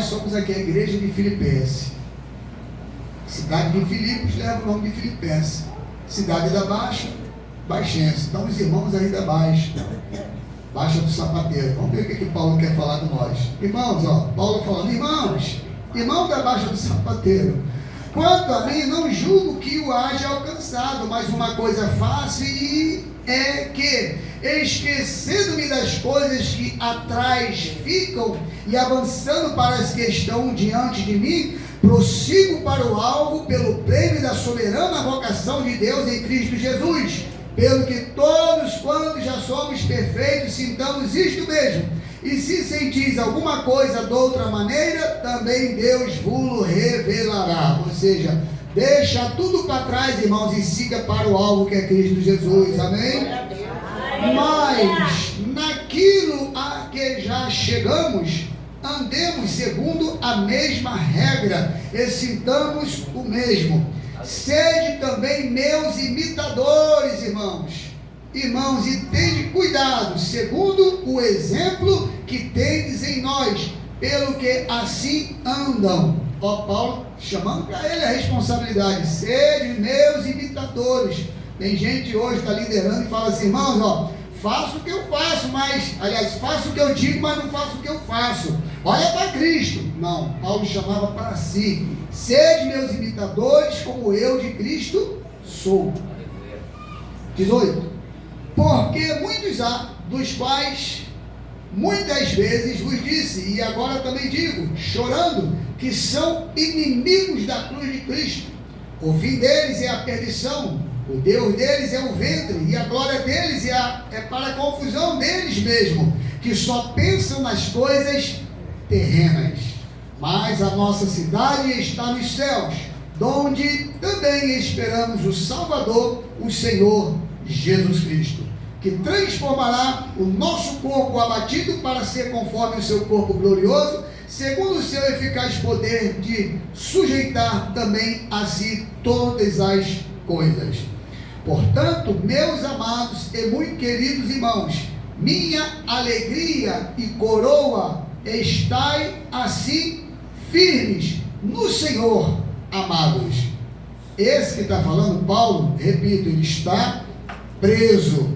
nós somos aqui a igreja de Filipenses. Cidade de Filipos leva o nome de Filipenses. Cidade da Baixa, Baixense. Então os irmãos aí da Baixa do Sapateiro. Vamos ver o que Paulo quer falar com nós. Irmãos, ó, Paulo falando, irmão da Baixa do Sapateiro, quanto a mim, não julgo que o haja alcançado, mas uma coisa faço e é que, esquecendo-me das coisas que atrás ficam e avançando para as que estão diante de mim, prossigo para o alvo pelo prêmio da soberana vocação de Deus em Cristo Jesus, pelo que todos quantos já somos perfeitos sintamos isto mesmo, e se sentis alguma coisa de outra maneira, também Deus vos revelará. Ou seja, deixa tudo para trás, irmãos, e siga para o alvo que é Cristo Jesus, amém? Mas naquilo a que já chegamos, andemos segundo a mesma regra e sintamos o mesmo. Sede também meus imitadores, irmãos, e tende cuidado, segundo o exemplo que tendes em nós, pelo que assim andam. Ó, Paulo chamando para ele a responsabilidade. Sede meus imitadores. Tem gente hoje que está liderando e fala assim, irmãos, ó, faço o que eu faço, faço o que eu digo, mas não faço o que eu faço. Olha para Cristo. Não, Paulo chamava para si. Sede meus imitadores, como eu de Cristo sou. 18. Porque muitos há, dos quais muitas vezes vos disse, e agora também digo, chorando, que são inimigos da cruz de Cristo. O fim deles é a perdição, o Deus deles é o ventre, e a glória deles é para a confusão deles mesmo, que só pensam nas coisas terrenas. Mas a nossa cidade está nos céus, donde também esperamos o Salvador, o Senhor Jesus Cristo, que transformará o nosso corpo abatido para ser conforme o seu corpo glorioso, segundo o seu eficaz poder de sujeitar também a si todas as coisas. Portanto, meus amados e muito queridos irmãos, minha alegria e coroa, estai assim firmes no Senhor, amados. Esse que está falando, Paulo, repito, ele está preso,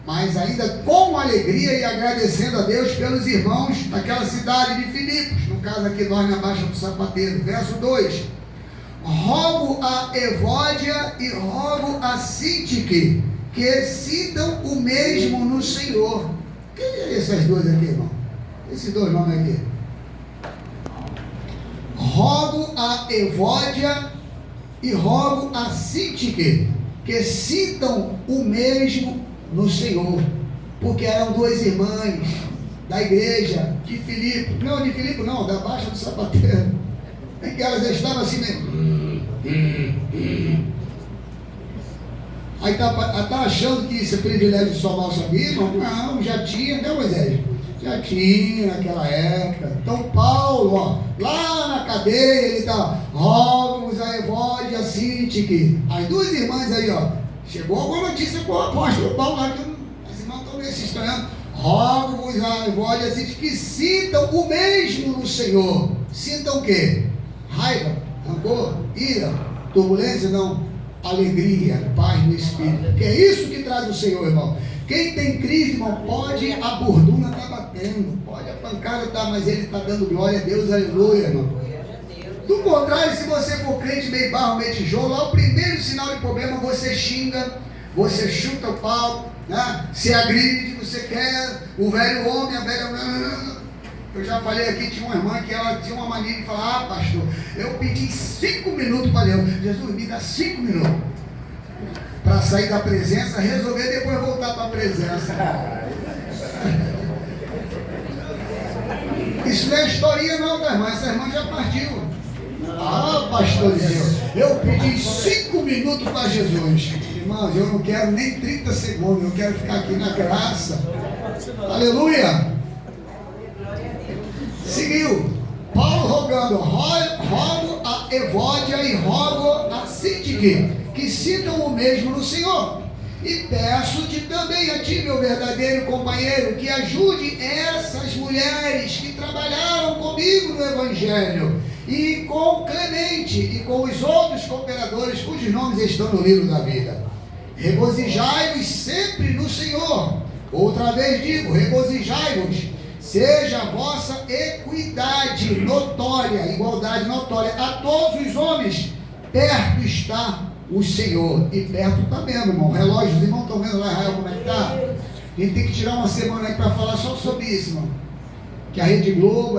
mas ainda com alegria e agradecendo a Deus pelos irmãos daquela cidade de Filipos, no caso aqui nós na Baixa do Sapateiro. Verso 2: rogo a Evódia e rogo a Sintique que sintam o mesmo no Senhor. Quem é esses dois aqui, irmão? Esses dois nomes aqui. Rogo a Evódia e rogo a Sintique que sintam o mesmo no Senhor, porque eram duas irmãs da igreja de Filipe, não, da Baixa do Sapateiro, em que elas estavam assim mesmo. Aí está achando que isso é privilégio só nosso aqui? Não, já tinha, né, Moisés? Já tinha naquela época. Então Paulo, ó, lá na cadeia, ele está, rogo-vos a Evódia e a Sintique. As duas irmãs aí, ó, chegou alguma notícia com o apóstolo Paulo lá, que as irmãs estão meio se estranhando. Rogo-vos a Evódia e a Sintique que sintam o mesmo no Senhor. Sintam o quê? Raiva, rancor, ira, turbulência? Não. Alegria, paz no Espírito. Que é isso que traz o Senhor, irmão. Quem tem Cristo, irmão, pode a borduna estar batendo, pode a pancada estar, mas ele está dando glória a Deus, aleluia, irmão. Do contrário, se você for crente meio barro, meio tijolo, lá o primeiro sinal de problema, você xinga, você chuta o pau, né? Se agride, você quer o velho homem, a velha... Eu já falei aqui, tinha uma irmã que ela tinha uma mania de falar, pastor, eu pedi 5 minutos para Deus, Jesus, me dá 5 minutos para sair da presença, resolver e depois voltar para a presença. Isso não é historinha não, tá, irmã? Essa irmã já partiu. Ah, pastor Deus, eu pedi 5 minutos para Jesus. Irmãos, eu não quero nem 30 segundos, eu quero ficar aqui na graça. Aleluia. Seguiu, Paulo rogando, rogo a Evódia e rogo a Sintique que sintam o mesmo no Senhor. E peço-te também a ti, meu verdadeiro companheiro, que ajude essas mulheres que trabalharam comigo no Evangelho, e com Clemente e com os outros cooperadores cujos nomes estão no livro da vida. Regozijai-vos sempre no Senhor. Outra vez digo, regozijai-vos. Seja a vossa equidade notória, igualdade notória a todos os homens. Perto está o Senhor. E perto está mesmo, irmão. Relógio, os irmãos estão vendo lá, Israel, como é que está? A gente tem que tirar uma semana aí para falar só sobre isso, irmão. Que a Rede Globo,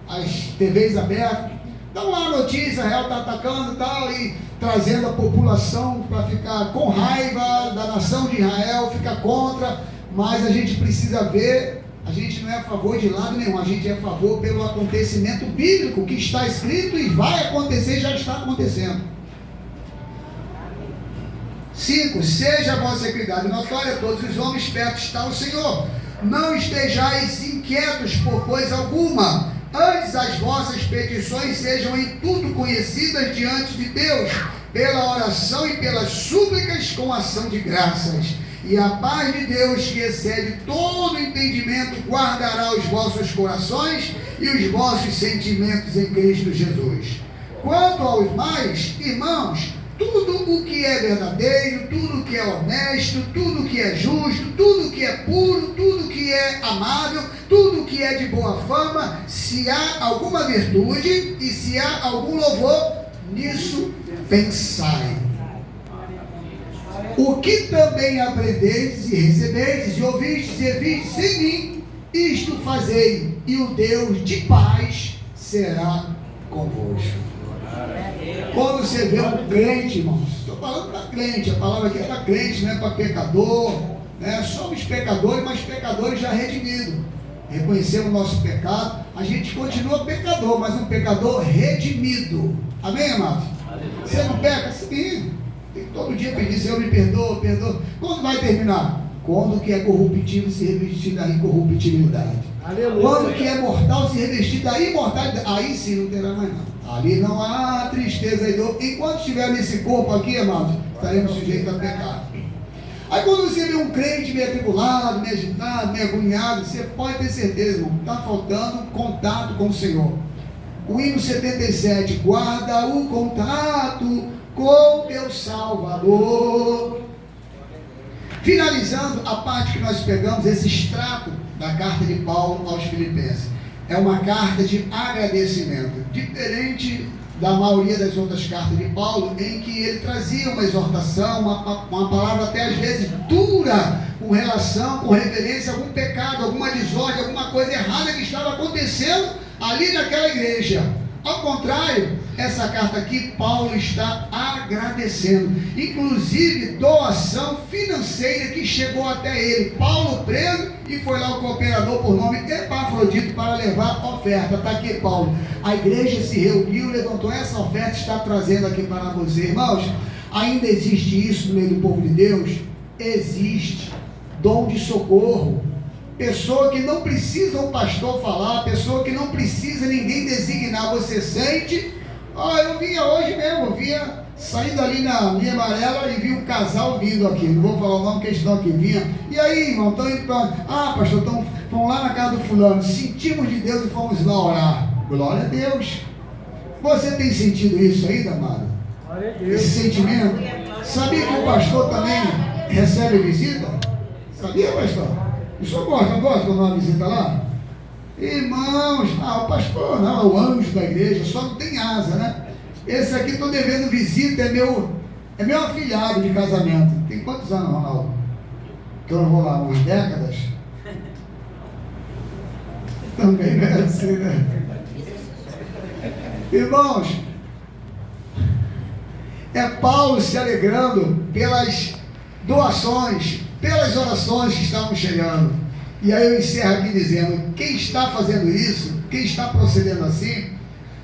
as TVs abertas, dão lá a notícia, Israel está atacando e tal, e trazendo a população para ficar com raiva da nação de Israel, ficar contra, mas a gente precisa ver. A gente não é a favor de lado nenhum, a gente é a favor pelo acontecimento bíblico que está escrito e vai acontecer, já está acontecendo. 5. Seja a vossa equidade notória a todos os homens, perto está o Senhor. Não estejais inquietos por coisa alguma, antes as vossas petições sejam em tudo conhecidas diante de Deus, pela oração e pelas súplicas com ação de graças. E a paz de Deus, que excede todo entendimento, guardará os vossos corações e os vossos sentimentos em Cristo Jesus. Quanto aos mais, irmãos, tudo o que é verdadeiro, tudo o que é honesto, tudo o que é justo, tudo o que é puro, tudo o que é amável, tudo o que é de boa fama, se há alguma virtude e se há algum louvor, nisso pensai. O que também aprendestes e recebestes e ouvistes e vistes em mim, isto fazei, e o Deus de paz será convosco. Quando você vê um crente, irmãos, estou falando para crente, a palavra aqui é para crente, não é para pecador, né? Somos pecadores, mas pecadores já redimidos. Reconhecemos o nosso pecado, a gente continua pecador, mas um pecador redimido. Amém, amados? Você não peca? Sim. Tem que todo dia pedir, Senhor, me perdoa, perdoa. Quando vai terminar? Quando o que é corruptível se revestir da incorruptibilidade. Aleluia. Quando o que é mortal se revestir da imortalidade, aí sim não terá mais nada. Ali não há tristeza e dor. Enquanto estiver nesse corpo aqui, amados, estaremos sujeitos a pecar. Aí quando você vê um crente meio atribulado, meio agitado, meio agoniado, você pode ter certeza, irmão, está faltando contato com o Senhor. O hino 77, guarda o contato com teu Salvador. Finalizando a parte que nós pegamos, esse extrato da carta de Paulo aos Filipenses. É uma carta de agradecimento, diferente da maioria das outras cartas de Paulo, em que ele trazia uma exortação, uma palavra até às vezes dura, com relação, com referência a algum pecado, alguma desordem, alguma coisa errada que estava acontecendo ali naquela igreja. Ao contrário, essa carta aqui, Paulo está agradecendo, inclusive doação financeira que chegou até ele. Paulo preso e foi lá o cooperador por nome Epafrodito para levar a oferta. Está aqui, Paulo. A igreja se reuniu, levantou essa oferta e está trazendo aqui para você. Irmãos, ainda existe isso no meio do povo de Deus? Existe dom de socorro. Pessoa que não precisa um pastor falar, pessoa que não precisa ninguém designar. Você sente, eu vinha hoje mesmo, eu vinha saindo ali na linha amarela e vi um casal vindo aqui, não vou falar o nome que eles estão aqui, vinha, e aí, irmão, estão indo para, pastor, vamos lá na casa do fulano, sentimos de Deus e fomos lá orar. Glória a Deus. Você tem sentido isso ainda, amado? Esse sentimento? Sabia que o pastor também recebe visita? Sabia, pastor? O senhor não gosta quando uma visita lá? Irmãos, o pastor não, o anjo da igreja, só não tem asa, né? Esse aqui estou devendo visita, é meu afilhado de casamento. Tem quantos anos, Ronaldo? Que eu não vou lá, umas décadas? Também não é assim, né? Irmãos, é Paulo se alegrando pelas doações, pelas orações que estavam chegando. E aí eu encerro aqui dizendo, quem está fazendo isso, quem está procedendo assim,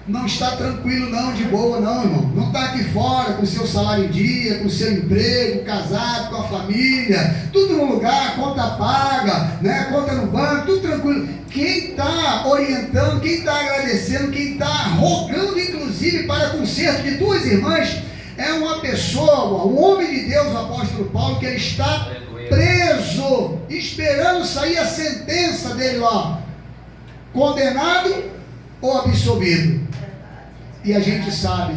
não está tranquilo não, de boa não, irmão. Não está aqui fora com o seu salário em dia, com o seu emprego, casado, com a família, tudo no lugar, conta paga, né? Conta no banco, tudo tranquilo. Quem está orientando, quem está agradecendo, quem está rogando inclusive para conserto de duas irmãs, é uma pessoa, um homem de Deus, o apóstolo Paulo, que ele está preso, esperando sair a sentença dele lá, condenado ou absolvido. E a gente sabe,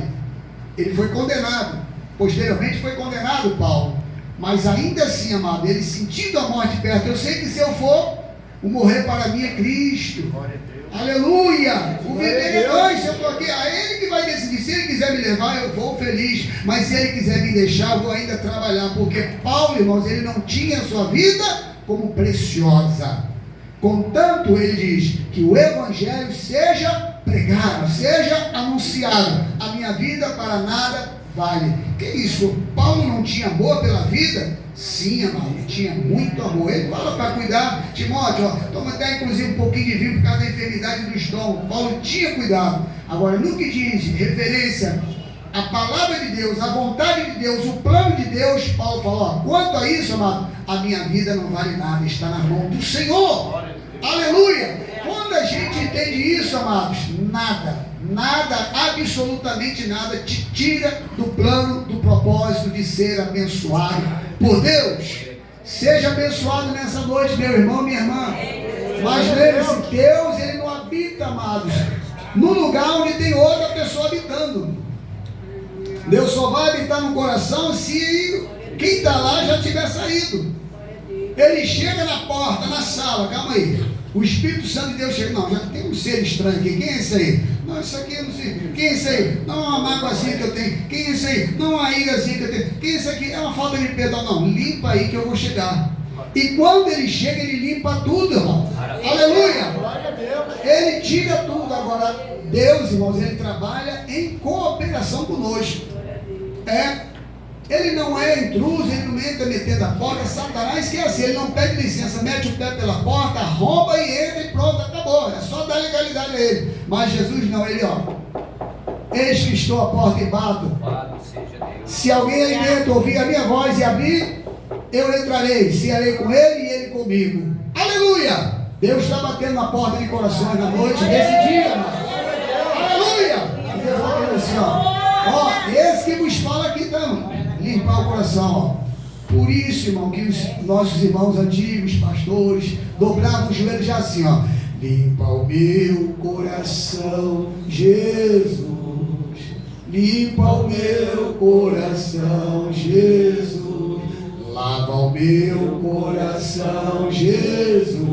ele foi condenado, posteriormente foi condenado, Paulo, mas ainda assim, amado, ele sentindo a morte perto, eu sei que se eu for, o morrer para mim é Cristo. Aleluia! O viver é nós, eu estou aqui, é Ele que vai decidir. Se Ele quiser me levar, eu vou feliz, mas se Ele quiser me deixar, eu vou ainda trabalhar, porque Paulo, irmãos, ele não tinha a sua vida como preciosa. Contanto, ele diz que o Evangelho seja pregado, seja anunciado, a minha vida para nada vale. Que isso? Paulo não tinha amor pela vida? Sim, amado, tinha muito amor. Ele fala para cuidar, Timóteo, toma até inclusive um pouquinho de vinho por causa da enfermidade do estômago. Paulo tinha cuidado. Agora, no que diz referência à palavra de Deus, à vontade de Deus, o plano de Deus, Paulo falou, quanto a isso, amado, a minha vida não vale nada, está na mão do Senhor. Aleluia! Quando a gente entende isso, amados, nada, absolutamente nada te tira do plano, do propósito de ser abençoado por Deus. Seja abençoado nessa noite, meu irmão, minha irmã. Mas lembre-se, Deus, ele não habita, amados, no lugar onde tem outra pessoa habitando. Deus só vai habitar no coração se quem está lá já tiver saído. Ele chega na porta, na sala, calma aí. O Espírito Santo de Deus chega, não, já tem um ser estranho aqui, quem é esse aí? Não, isso aqui eu não sei, quem é esse aí? Não, uma mágoazinha que eu tenho, quem é esse aí? Não, uma irazinha que eu tenho, quem é esse aqui? É uma falta de perdão, não, limpa aí que eu vou chegar. E quando ele chega, ele limpa tudo, irmão. Aleluia! Ele tira tudo. Agora, Deus, irmãos, ele trabalha em cooperação conosco. Ele não é intruso, ele não entra metendo a porta. Satanás que é assim, ele não pede licença, mete o pé pela porta, arromba e entra e pronto, acabou. É só dar legalidade a ele. Mas Jesus não, ele eis que estou à porta e bato. Se alguém aí dentro ouvir a minha voz e abrir, eu entrarei, cearei com ele e ele comigo. Aleluia! Deus está batendo na porta de corações na noite desse dia, mano. Aleluia! Deus está batendo assim, esse que vos fala aqui também. Limpar o coração, Por isso, irmão, que os nossos irmãos antigos, pastores, dobravam os joelhos já assim, limpa o meu coração, Jesus. Limpa o meu coração, Jesus. Lava o meu coração, Jesus.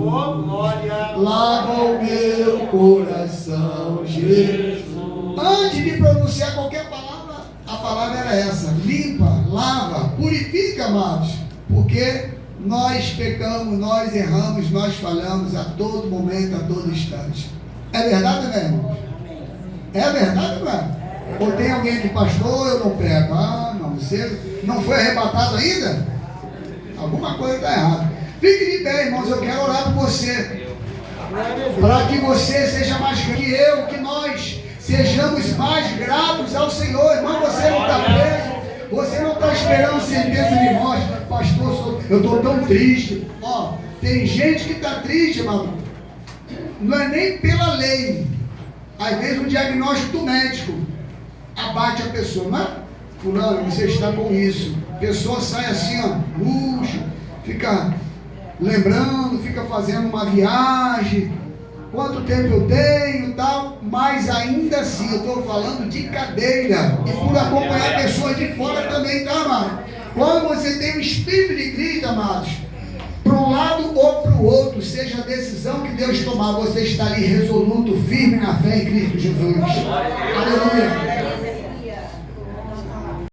Lava o meu coração, Jesus. Antes de pronunciar qualquer palavra, a palavra era essa: limpa, lava, purifica, amados, porque nós pecamos, nós erramos, nós falhamos a todo momento, a todo instante. É verdade, né, irmão? É verdade, não é? Ou tem alguém que, pastor, eu não pego? Não, você não foi arrebatado ainda? Alguma coisa está errada. Fique de pé, irmãos, eu quero orar por você, para que você seja mais que eu, que nós sejamos mais gratos ao Senhor. Irmão, você não está preso, você não está esperando sentença de morte. Pastor, eu estou tão triste. Tem gente que está triste, irmão, não é nem pela lei. Às vezes um diagnóstico do médico abate a pessoa, não é? Fulano, você está com isso. A pessoa sai assim, luxo, fica lembrando, fica fazendo uma viagem, quanto tempo eu tenho e tal, mas ainda assim, eu estou falando de cadeira, e por acompanhar pessoas de fora também, tá, amado? Quando você tem o Espírito de Cristo, amados, para um lado ou para o outro, seja a decisão que Deus tomar, você está ali resoluto, firme na fé em Cristo Jesus. Aleluia.